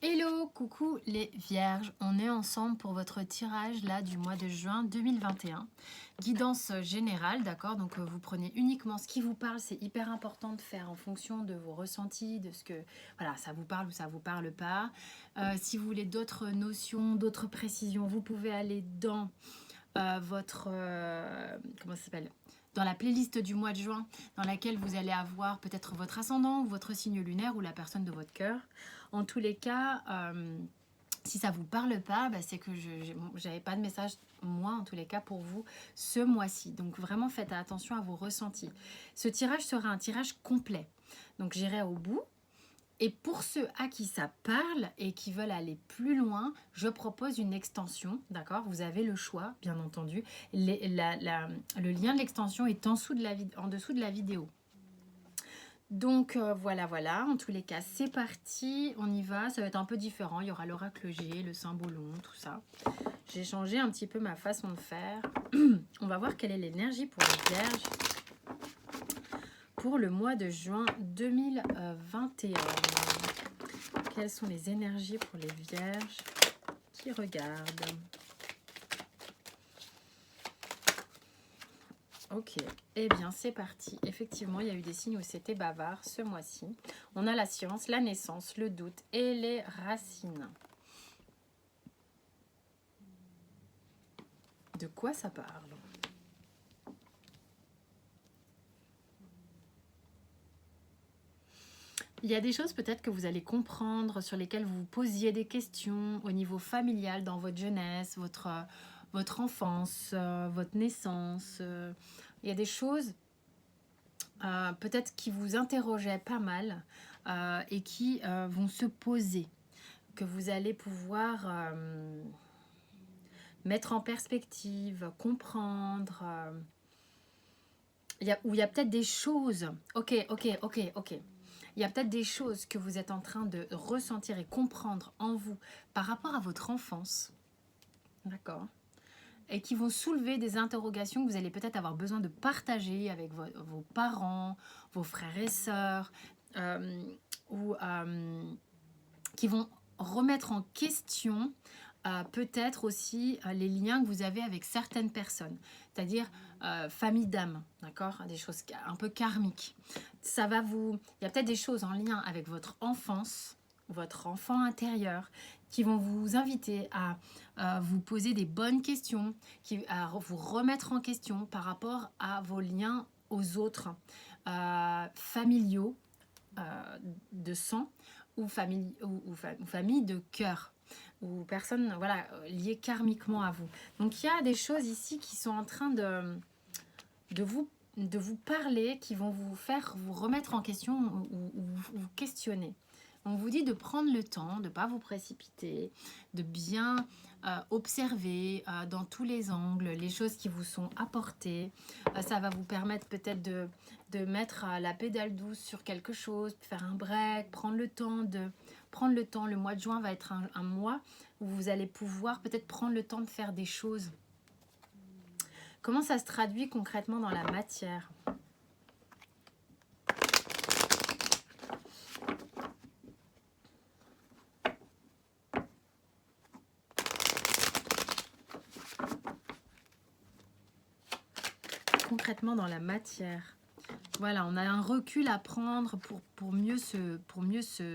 Hello, coucou les vierges, on est ensemble pour votre tirage là du mois de juin 2021. Guidance générale, d'accord, donc vous prenez uniquement ce qui vous parle, c'est hyper important de faire en fonction de vos ressentis, de ce que, voilà, ça vous parle ou ça vous parle pas. Si vous voulez d'autres notions, d'autres précisions, vous pouvez aller dans votre, comment ça s'appelle, dans la playlist du mois de juin, dans laquelle vous allez avoir peut-être votre ascendant ou votre signe lunaire ou la personne de votre cœur. En tous les cas, si ça ne vous parle pas, bah, c'est que je n'avais pas de message, moi en tous les cas, pour vous ce mois-ci. Donc vraiment faites attention à vos ressentis. Ce tirage sera un tirage complet. Donc j'irai au bout. Et pour ceux à qui ça parle et qui veulent aller plus loin, je propose une extension, d'accord? Vous avez le choix, bien entendu. Le lien de l'extension est en dessous de la vidéo. Donc voilà, en tous les cas, c'est parti, on y va. Ça va être un peu différent, il y aura l'oracle G, le symbolon, tout ça. J'ai changé un petit peu ma façon de faire. On va voir quelle est l'énergie pour les vierges pour le mois de juin 2021. Quelles sont les énergies pour les vierges qui regardent? Ok, eh bien c'est parti. Effectivement, il y a eu des signes où c'était bavard ce mois-ci. On a la science, la naissance, le doute et les racines. De quoi ça parle? Il y a des choses peut-être que vous allez comprendre, sur lesquelles vous vous posiez des questions au niveau familial, dans votre jeunesse, votre enfance, votre naissance. Il y a des choses peut-être qui vous interrogeaient pas mal et qui vont se poser, que vous allez pouvoir mettre en perspective, comprendre. Où il y a peut-être des choses. Ok. Il y a peut-être des choses que vous êtes en train de ressentir et comprendre en vous par rapport à votre enfance. D'accord? Et qui vont soulever des interrogations que vous allez peut-être avoir besoin de partager avec vos parents, vos frères et sœurs, ou qui vont remettre en question peut-être aussi les liens que vous avez avec certaines personnes, c'est-à-dire famille d'âme, d'accord, des choses un peu karmiques. Il y a peut-être des choses en lien avec votre enfance, votre enfant intérieur, qui vont vous inviter à vous poser des bonnes questions, à vous remettre en question par rapport à vos liens aux autres, familiaux, de sang, ou famille de cœur, ou personnes, voilà, liées karmiquement à vous. Donc il y a des choses ici qui sont en train de vous parler, qui vont vous faire vous remettre en question ou vous questionner. On vous dit de prendre le temps, de ne pas vous précipiter, de bien observer dans tous les angles les choses qui vous sont apportées. Ça va vous permettre peut-être de mettre la pédale douce sur quelque chose, de faire un break, prendre le temps. Le mois de juin va être un mois où vous allez pouvoir peut-être prendre le temps de faire des choses. Comment ça se traduit concrètement dans la matière ? Concrètement dans la matière. Voilà, on a un recul à prendre pour mieux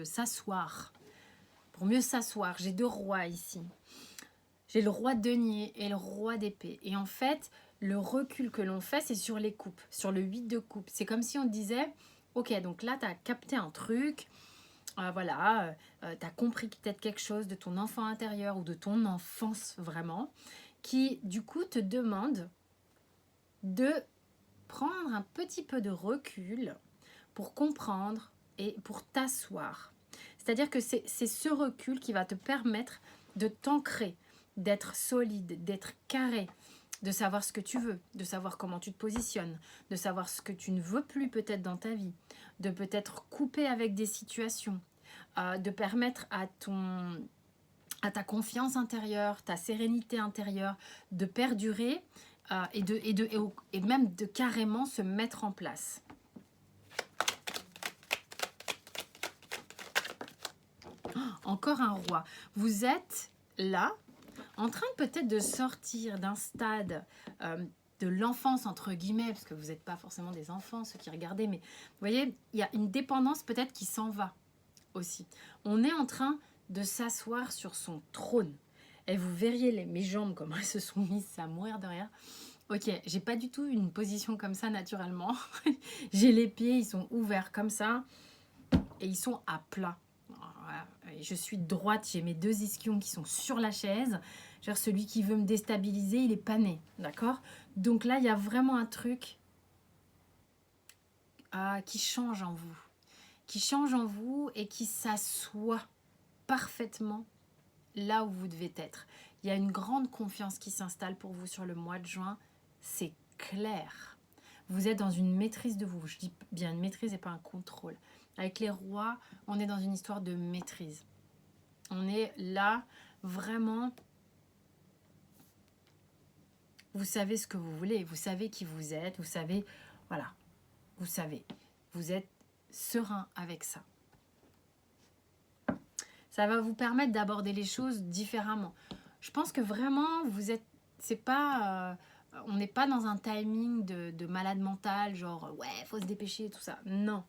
s'asseoir. Pour mieux s'asseoir. J'ai deux rois ici. J'ai le roi de denier et le roi d'épée. Et en fait, le recul que l'on fait, c'est sur les coupes, sur le 8 de coupe. C'est comme si on disait, ok, donc là, tu as capté un truc, tu as compris peut-être quelque chose de ton enfant intérieur ou de ton enfance vraiment, qui du coup te demande de prendre un petit peu de recul pour comprendre et pour t'asseoir. C'est-à-dire que c'est ce recul qui va te permettre de t'ancrer, d'être solide, d'être carré, de savoir ce que tu veux, de savoir comment tu te positionnes, de savoir ce que tu ne veux plus peut-être dans ta vie, de peut-être couper avec des situations, de permettre à ta confiance intérieure, ta sérénité intérieure de perdurer et même de carrément se mettre en place. encore un roi. Vous êtes là, en train peut-être de sortir d'un stade de l'enfance, entre guillemets, parce que vous n'êtes pas forcément des enfants, ceux qui regardaient, mais vous voyez, il y a une dépendance peut-être qui s'en va aussi. On est en train de s'asseoir sur son trône. Et vous verriez mes jambes, comment elles se sont mises à mourir derrière. Ok, j'ai pas du tout une position comme ça naturellement. J'ai les pieds, ils sont ouverts comme ça et ils sont à plat. Voilà. Et je suis droite, j'ai mes deux ischions qui sont sur la chaise. Genre celui qui veut me déstabiliser, il est pas né, d'accord? Donc là, il y a vraiment un truc qui change en vous. Qui change en vous et qui s'assoit parfaitement là où vous devez être. Il y a une grande confiance qui s'installe pour vous sur le mois de juin. C'est clair. Vous êtes dans une maîtrise de vous. Je dis bien une maîtrise et pas un contrôle. Avec les rois, on est dans une histoire de maîtrise. On est là, vraiment, vous savez ce que vous voulez, vous savez qui vous êtes, vous savez, voilà, vous savez, vous êtes serein avec ça. Ça va vous permettre d'aborder les choses différemment. Je pense que vraiment, vous êtes, c'est pas, on n'est pas dans un timing de malade mental, genre, ouais, faut se dépêcher, tout ça. Non,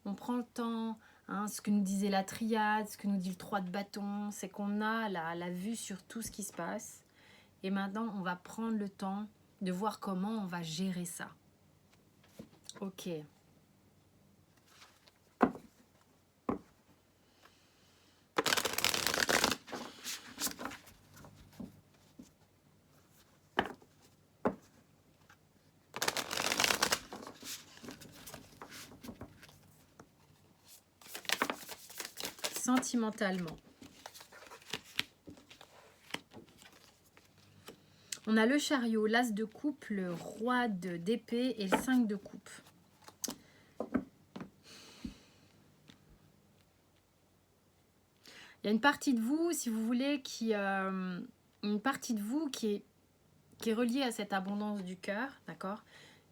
on prend le temps. Hein, ce que nous disait la triade, ce que nous dit le 3 de bâton, c'est qu'on a la vue sur tout ce qui se passe. Et maintenant, on va prendre le temps de voir comment on va gérer ça. Ok. Sentimentalement. On a le chariot, l'as de coupe, le roi d'épée et le 5 de coupe. Il y a une partie de vous, si vous voulez, une partie de vous qui est reliée à cette abondance du cœur, d'accord,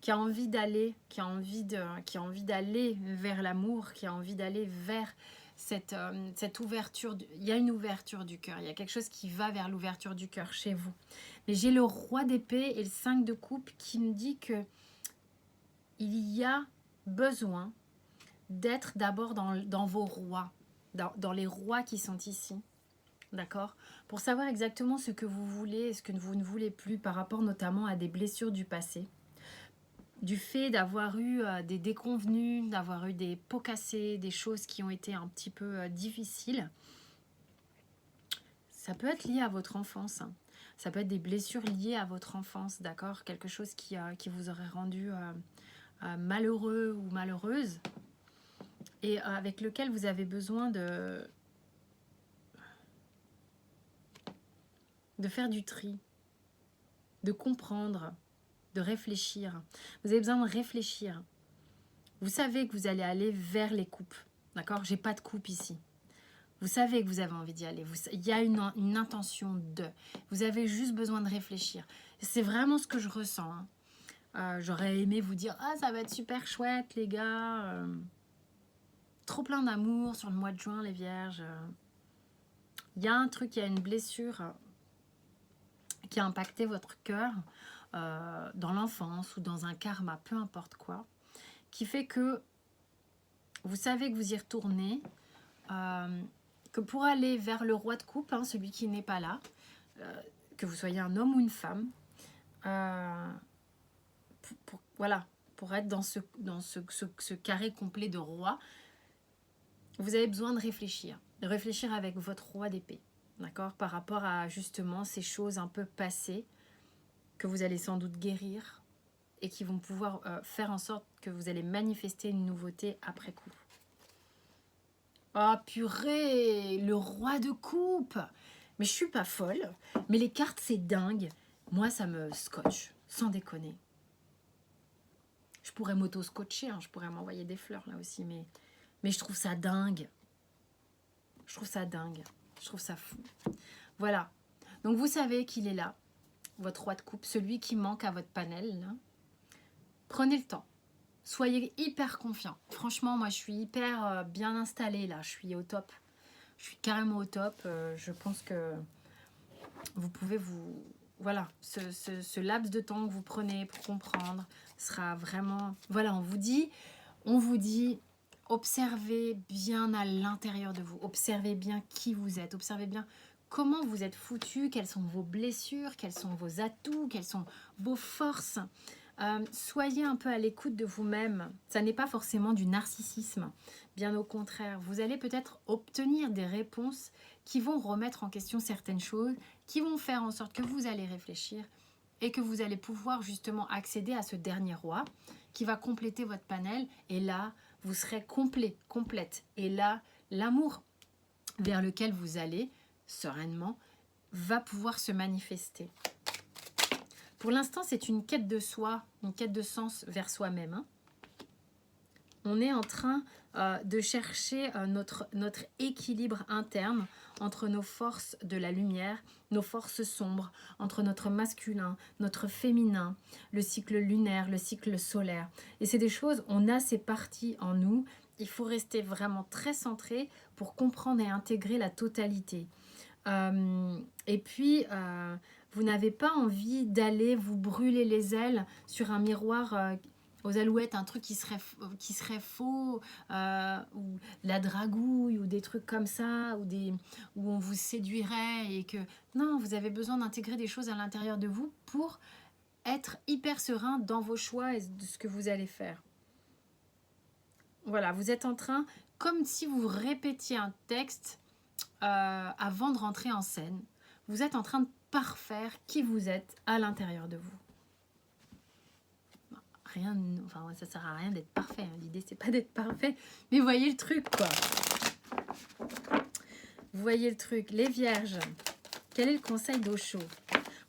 qui a envie d'aller, qui a envie d'aller vers l'amour, qui a envie d'aller vers cette ouverture. Il y a une ouverture du cœur, il y a quelque chose qui va vers l'ouverture du cœur chez vous. Mais j'ai le roi d'épée et le 5 de coupe qui me dit que il y a besoin d'être d'abord dans vos rois, dans les rois qui sont ici, d'accord, pour savoir exactement ce que vous voulez et ce que vous ne voulez plus par rapport notamment à des blessures du passé, du fait d'avoir eu des déconvenus, d'avoir eu des pots cassés, des choses qui ont été un petit peu difficiles. Ça peut être lié à votre enfance, hein. Ça peut être des blessures liées à votre enfance, d'accord, quelque chose qui vous aurait rendu malheureux ou malheureuse et avec lequel vous avez besoin de faire du tri, de comprendre, de réfléchir. Vous avez besoin de réfléchir. Vous savez que vous allez aller vers les coupes, d'accord? J'ai pas de coupe ici. Vous savez que vous avez envie d'y aller. Il y a une intention de. Vous avez juste besoin de réfléchir. C'est vraiment ce que je ressens, hein. J'aurais aimé vous dire « Ah, ça va être super chouette, les gars. Trop plein d'amour sur le mois de juin, les vierges. » Il y a un truc, il y a une blessure qui a impacté votre cœur dans l'enfance ou dans un karma, peu importe quoi, qui fait que vous savez que vous y retournez, que pour aller vers le roi de coupe, hein, celui qui n'est pas là, que vous soyez un homme ou une femme, voilà, pour être dans ce carré complet de roi, vous avez besoin de réfléchir avec votre roi d'épée, d'accord, par rapport à justement ces choses un peu passées que vous allez sans doute guérir et qui vont pouvoir faire en sorte que vous allez manifester une nouveauté après coup. Oh purée, le roi de coupe. Mais je suis pas folle, mais les cartes c'est dingue. Moi ça me scotche, sans déconner. Je pourrais m'auto-scotcher, hein, je pourrais m'envoyer des fleurs là aussi, mais je trouve ça dingue. Je trouve ça dingue, je trouve ça fou. Voilà, donc vous savez qu'il est là, votre roi de coupe, celui qui manque à votre panel, là. Prenez le temps. Soyez hyper confiant. Franchement, moi, je suis hyper bien installée, là. Je suis au top. je suis carrément au top. Je pense que vous pouvez vous... Voilà, ce laps de temps que vous prenez pour comprendre sera vraiment... Voilà, on vous dit, observez bien à l'intérieur de vous. Observez bien qui vous êtes. Observez bien comment vous êtes foutu, quelles sont vos blessures, quels sont vos atouts, quelles sont vos forces. Soyez un peu à l'écoute de vous-même. Ça n'est pas forcément du narcissisme. Bien au contraire, vous allez peut-être obtenir des réponses qui vont remettre en question certaines choses, qui vont faire en sorte que vous allez réfléchir et que vous allez pouvoir justement accéder à ce dernier roi qui va compléter votre panel. Et là, vous serez complet, complète. Et là, l'amour vers lequel vous allez sereinement va pouvoir se manifester. Pour l'instant, c'est une quête de soi, une quête de sens vers soi-même. Hein. On est en train de chercher notre équilibre interne entre nos forces de la lumière, nos forces sombres, entre notre masculin, notre féminin, le cycle lunaire, le cycle solaire. Et c'est des choses, on a ces parties en nous. Il faut rester vraiment très centré pour comprendre et intégrer la totalité. Et puis, vous n'avez pas envie d'aller vous brûler les ailes sur un miroir aux alouettes, un truc qui serait faux, ou la dragouille, ou des trucs comme ça, où on vous séduirait et que... Non, vous avez besoin d'intégrer des choses à l'intérieur de vous pour être hyper serein dans vos choix et de ce que vous allez faire. Voilà, vous êtes en train, comme si vous répétiez un texte avant de rentrer en scène. Vous êtes en train de parfaire qui vous êtes à l'intérieur de vous. Rien, enfin, ça sert à rien d'être parfait. Hein. L'idée, c'est pas d'être parfait. Mais voyez le truc, quoi. Vous voyez le truc. Les vierges, quel est le conseil d'Osho?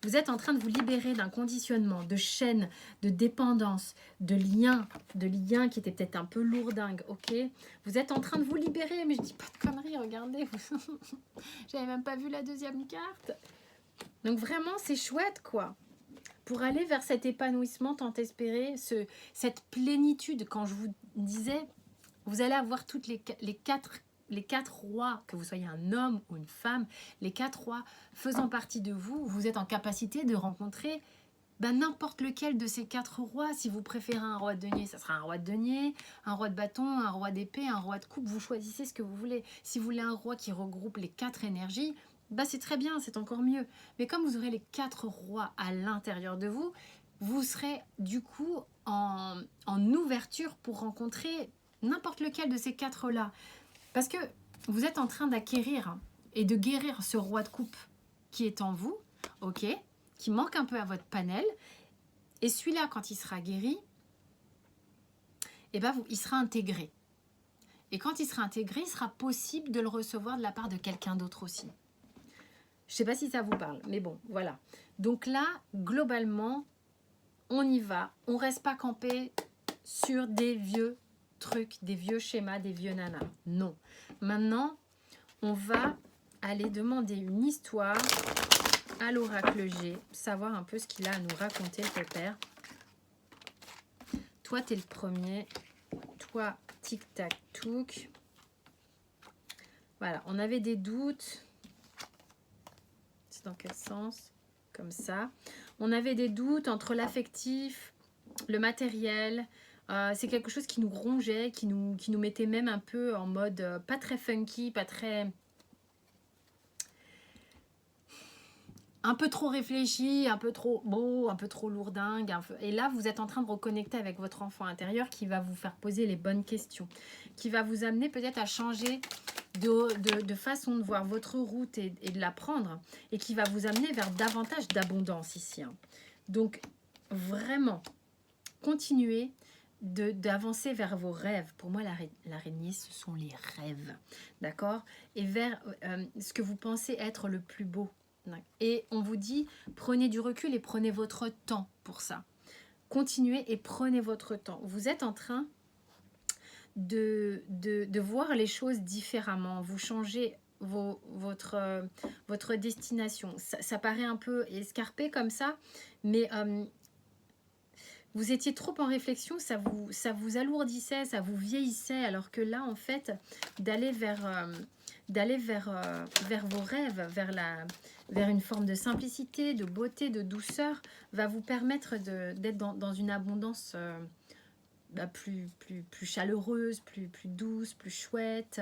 Vous êtes en train de vous libérer d'un conditionnement, de chaînes, de dépendance, de liens qui étaient peut-être un peu lourdingues, ok? Vous êtes en train de vous libérer, mais je dis pas de conneries, regardez. J'avais même pas vu la deuxième carte. Donc vraiment, c'est chouette, quoi. Pour aller vers cet épanouissement tant espéré, cette plénitude, quand je vous disais, vous allez avoir toutes les quatre rois, que vous soyez un homme ou une femme, les 4 rois faisant partie de vous, vous êtes en capacité de rencontrer n'importe lequel de ces 4 rois. Si vous préférez un roi de denier, ça sera un roi de denier, un roi de bâton, un roi d'épée, un roi de coupe, vous choisissez ce que vous voulez. Si vous voulez un roi qui regroupe les 4 énergies, c'est très bien, c'est encore mieux. Mais comme vous aurez les 4 rois à l'intérieur de vous, vous serez du coup en ouverture pour rencontrer n'importe lequel de ces 4-là. Parce que vous êtes en train d'acquérir et de guérir ce roi de coupe qui est en vous, ok, qui manque un peu à votre panel. Et celui-là, quand il sera guéri, il sera intégré. Et quand il sera intégré, il sera possible de le recevoir de la part de quelqu'un d'autre aussi. Je ne sais pas si ça vous parle, mais bon, voilà. Donc là, globalement, on y va. On ne reste pas campé sur des vieux trucs, des vieux schémas, des vieux nanas. Non. Maintenant, on va aller demander une histoire à l'oracle G, savoir un peu ce qu'il a à nous raconter, le pépère. Toi, tu es le premier. Toi, tic-tac-touc. Voilà, on avait des doutes. C'est dans quel sens? Comme ça. On avait des doutes entre l'affectif, le matériel. C'est quelque chose qui nous rongeait, qui nous mettait même un peu en mode pas très funky, pas très... un peu trop réfléchi, un peu trop beau, un peu trop lourdingue. Et là, vous êtes en train de reconnecter avec votre enfant intérieur qui va vous faire poser les bonnes questions, qui va vous amener peut-être à changer de façon de voir votre route et de la prendre, et qui va vous amener vers davantage d'abondance ici. Hein. Donc, vraiment, continuez d'avancer vers vos rêves. Pour moi, l'araignée, ce sont les rêves, d'accord? Et vers ce que vous pensez être le plus beau. Et on vous dit, prenez du recul et prenez votre temps pour ça. Continuez et prenez votre temps. Vous êtes en train de voir les choses différemment. Vous changez votre destination. Ça paraît un peu escarpé comme ça, mais vous étiez trop en réflexion, ça vous alourdissait, ça vous vieillissait, alors que là, en fait, d'aller vers vos rêves, vers une forme de simplicité, de beauté, de douceur, va vous permettre d'être dans une abondance plus chaleureuse, plus douce, plus chouette.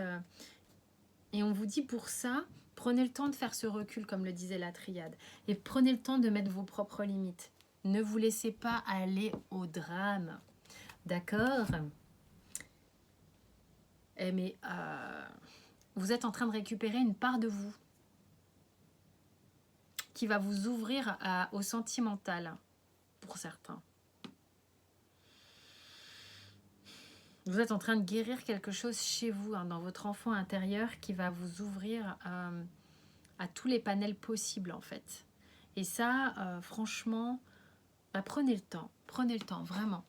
Et on vous dit pour ça, prenez le temps de faire ce recul, comme le disait la triade, et prenez le temps de mettre vos propres limites. Ne vous laissez pas aller au drame, d'accord? Mais vous êtes en train de récupérer une part de vous qui va vous ouvrir au sentimental, pour certains. Vous êtes en train de guérir quelque chose chez vous, hein, dans votre enfant intérieur, qui va vous ouvrir à tous les panels possibles, en fait. Et ça, franchement, prenez le temps, vraiment.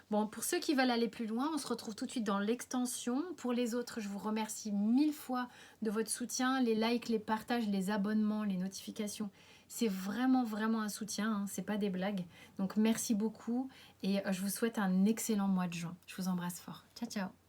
Bon, pour ceux qui veulent aller plus loin, on se retrouve tout de suite dans l'extension. Pour les autres, je vous remercie 1000 fois de votre soutien, les likes, les partages, les abonnements, les notifications. C'est vraiment, vraiment un soutien, hein, c'est pas des blagues. Donc, merci beaucoup et je vous souhaite un excellent mois de juin. Je vous embrasse fort. Ciao, ciao.